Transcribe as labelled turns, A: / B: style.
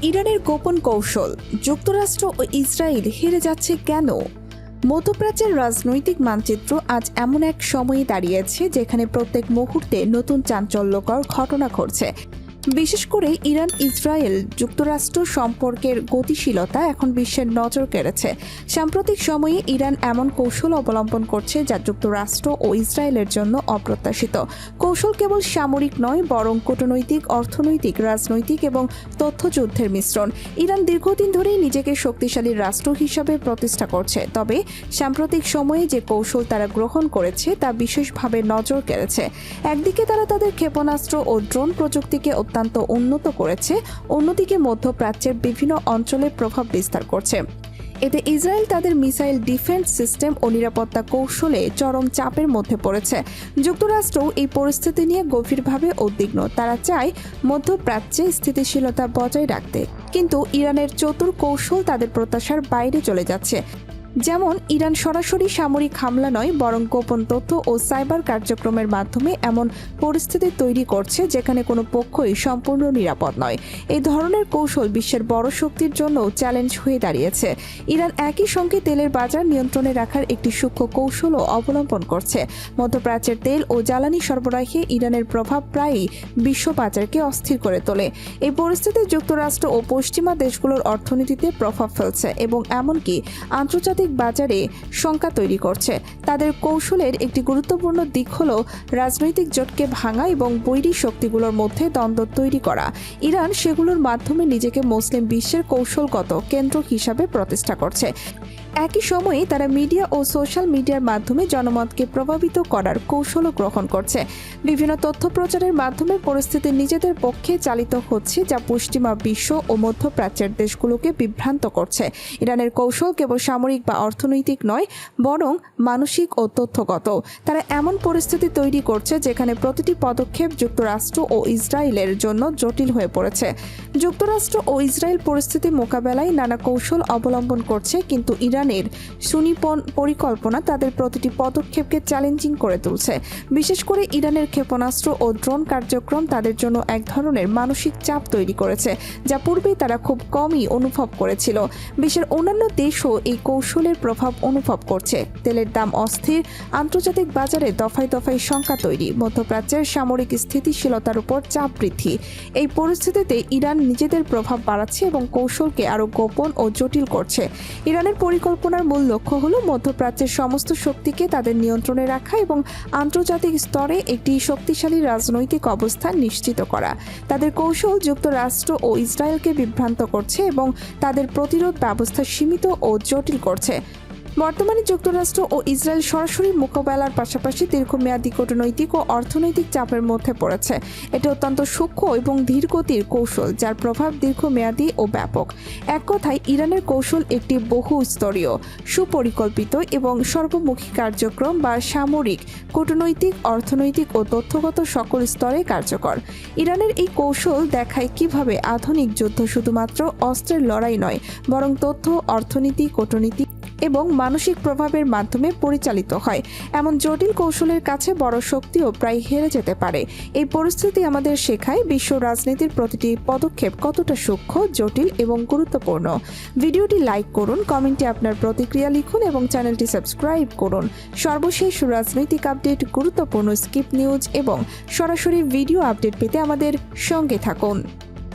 A: ইরানের গোপন কৌশল, যুক্তরাষ্ট্র ও ইসরায়েল হেরে যাচ্ছে কেন? মধ্যপ্রাচ্যের রাজনৈতিক মানচিত্র আজ এমন এক সময়ে দাঁড়িয়েছে যেখানে প্রত্যেক মুহূর্তে নতুন চাঞ্চল্যকর ঘটনা ঘটছে। বিশেষ করে ইরান ইসরায়েল যুক্তরাষ্ট্র সম্পর্কের গতিশীলতা এখন বিশ্বের নজর কেড়েছে। সাম্প্রতিক সময়ে ইরান এমন কৌশল অবলম্বন করছে যা যুক্তরাষ্ট্র ও ইসরায়েলের জন্য অপ্রত্যাশিত। কৌশল কেবল সামরিক নয়, বরং কূটনৈতিক, অর্থনৈতিক, রাজনৈতিক এবং তথ্যযুদ্ধের মিশ্রণ। ইরান দীর্ঘদিন ধরেই নিজেকে শক্তিশালী রাষ্ট্র হিসাবে প্রতিষ্ঠা করছে, তবে সাম্প্রতিক সময়ে যে কৌশল তারা গ্রহণ করেছে তা বিশেষভাবে নজর কেড়েছে। একদিকে তারা তাদের ক্ষেপণাস্ত্র ও ড্রোন প্রযুক্তিকে অত্যন্ত উন্নত করেছে, অন্যদিকে মধ্যপ্রাচ্যের বিভিন্ন অঞ্চলে প্রভাব বিস্তার করছে। এতে ইসরায়েল তাদের মিসাইল ডিফেন্স সিস্টেম ও নিরাপত্তা কৌশলে চরম চাপের মধ্যে পড়েছে। যুক্তরাষ্ট্রও এই পরিস্থিতি নিয়ে গভীরভাবে উদ্বিগ্ন। তারা চায় মধ্যপ্রাচ্যে স্থিতিশীলতা বজায় রাখতে, কিন্তু ইরানের চতুর কৌশল তাদের প্রত্যাশার বাইরে চলে যাচ্ছে। যেমন, ইরান সরাসরি সামরিক হামলা নয়, বরং গোপন তথ্য ও সাইবার কার্যক্রমের মাধ্যমে এমন পরিস্থিতি তৈরি করছে যেখানে কোনো পক্ষই সম্পূর্ণ নিরাপদ নয়। এই ধরনের কৌশল বিশ্বের বড় শক্তির জন্য চ্যালেঞ্জ হয়ে দাঁড়িয়েছে। ইরান একই সঙ্গে তেলের বাজার নিয়ন্ত্রণে রাখার একটি সূক্ষ্ম কৌশলও অবলম্বন করছে। মধ্যপ্রাচ্যের তেল ও জ্বালানি সরবরাহে ইরানের প্রভাব প্রায়ই বিশ্ব বাজারকে অস্থির করে তোলে। এই পরিস্থিতি যুক্তরাষ্ট্র ও পশ্চিমা দেশগুলোর অর্থনীতিতে প্রভাব ফেলছে এবং এমনকি আন্তর্জাতিক বাজারে শঙ্কা তৈরি করছে। তাদের কৌশলের একটি গুরুত্বপূর্ণ দিক হল রাজনৈতিক জোটকে ভাঙা এবং বৈরী শক্তিগুলোর মধ্যে দ্বন্দ্ব তৈরি করা। ইরান সেগুলোর মাধ্যমে নিজেকে মুসলিম বিশ্বের কৌশলগত কেন্দ্র হিসাবে প্রতিষ্ঠা করছে। একই সময়ে তারা মিডিয়া ও সোশ্যাল মিডিয়ার মাধ্যমে জনমতকে প্রভাবিত করার কৌশলও গ্রহণ করছে। বিভিন্ন তথ্য প্রচারের মাধ্যমে পরিস্থিতি নিজেদের পক্ষে চালিত হচ্ছে, যা পশ্চিমা বিশ্ব ও মধ্যপ্রাচ্যের দেশগুলোকে বিভ্রান্ত করছে। ইরানের কৌশল কেবল সামরিক বা অর্থনৈতিক নয়, বরং মানসিক ও তথ্যগত। তারা এমন পরিস্থিতি তৈরি করছে যেখানে প্রতিটি পদক্ষেপ যুক্তরাষ্ট্র ও ইসরায়েলের জন্য জটিল হয়ে পড়েছে। যুক্তরাষ্ট্র ও ইসরায়েল পরিস্থিতি মোকাবেলায় নানা কৌশল অবলম্বন করছে, কিন্তু ইরানের সুনিপুণ পরিকল্পনা তাদের প্রতিটি পদক্ষেপকে চ্যালেঞ্জিং করে তুলছে। বিশেষ করে ইরানের ক্ষেপণাস্ত্র ও ড্রোন কার্যক্রম তাদের জন্য এক ধরনের মানসিক চাপ তৈরি করেছে, যা পূর্বে তারা খুব কমই অনুভব করেছিল। বিশ্বের অন্যান্য দেশও এই কৌশলের প্রভাব অনুভব করছে। তেলের দাম অস্থির, আন্তর্জাতিক বাজারে দফায় দফায় শঙ্কা তৈরি, মধ্যপ্রাচ্যের সামরিক স্থিতিশীলতার উপর চাপ বৃদ্ধি। এই পরিস্থিতিতে ইরান নিজেদের প্রভাব বাড়াচ্ছে এবং কৌশলকে আরও গোপন ও জটিল করছে। ইরানের পরিকল্পনার মূল লক্ষ্য হল মধ্যপ্রাচ্যের সমস্ত শক্তিকে তাদের নিয়ন্ত্রণে রাখা এবং আন্তর্জাতিক স্তরে একটি শক্তিশালী রাজনৈতিক অবস্থান নিশ্চিত করা। তাদের কৌশল যুক্তরাষ্ট্র ও ইসরায়েলকে বিভ্রান্ত করছে এবং তাদের প্রতিরোধ ব্যবস্থা সীমিত ও জটিল করছে। বর্তমানে যুক্তরাষ্ট্র ও ইসরায়েল সরাসরি মোকাবেলার পাশাপাশি দীর্ঘমেয়াদী কূটনৈতিক ও অর্থনৈতিক চাপের মধ্যে পড়েছে। এটি অত্যন্ত সূক্ষ্ম এবং ধীরগতির কৌশল, যার প্রভাব দীর্ঘমেয়াদী ও ব্যাপক। এক কথায়, ইরানের কৌশল একটি বহুস্তরীয়, সুপরিকল্পিত এবং সর্বমুখী কার্যক্রম, বা সামরিক, কূটনৈতিক, অর্থনৈতিক ও তথ্যগত সকল স্তরে কার্যকর। ইরানের এই কৌশল দেখায় কিভাবে আধুনিক যুদ্ধ শুধুমাত্র অস্ত্রের লড়াই নয়, বরং তথ্য, অর্থনীতি, কূটনীতি এবং মানসিক প্রভাবের মাধ্যমে পরিচালিত হয়। এমন জটিল কৌশলের কাছে বড় শক্তিও প্রায় হেরে যেতে পারে। এই পরিস্থিতি আমাদের শেখায় বিশ্ব রাজনীতির প্রতিটি পদক্ষেপ কতটা সূক্ষ্ম, জটিল এবং গুরুত্বপূর্ণ। ভিডিওটি লাইক করুন, কমেন্টে আপনার প্রতিক্রিয়া লিখুন এবং চ্যানেলটি সাবস্ক্রাইব করুন। সর্বশেষ রাজনৈতিক আপডেট, গুরুত্বপূর্ণ স্কিপ নিউজ এবং সরাসরি ভিডিও আপডেট পেতে আমাদের সঙ্গে থাকুন।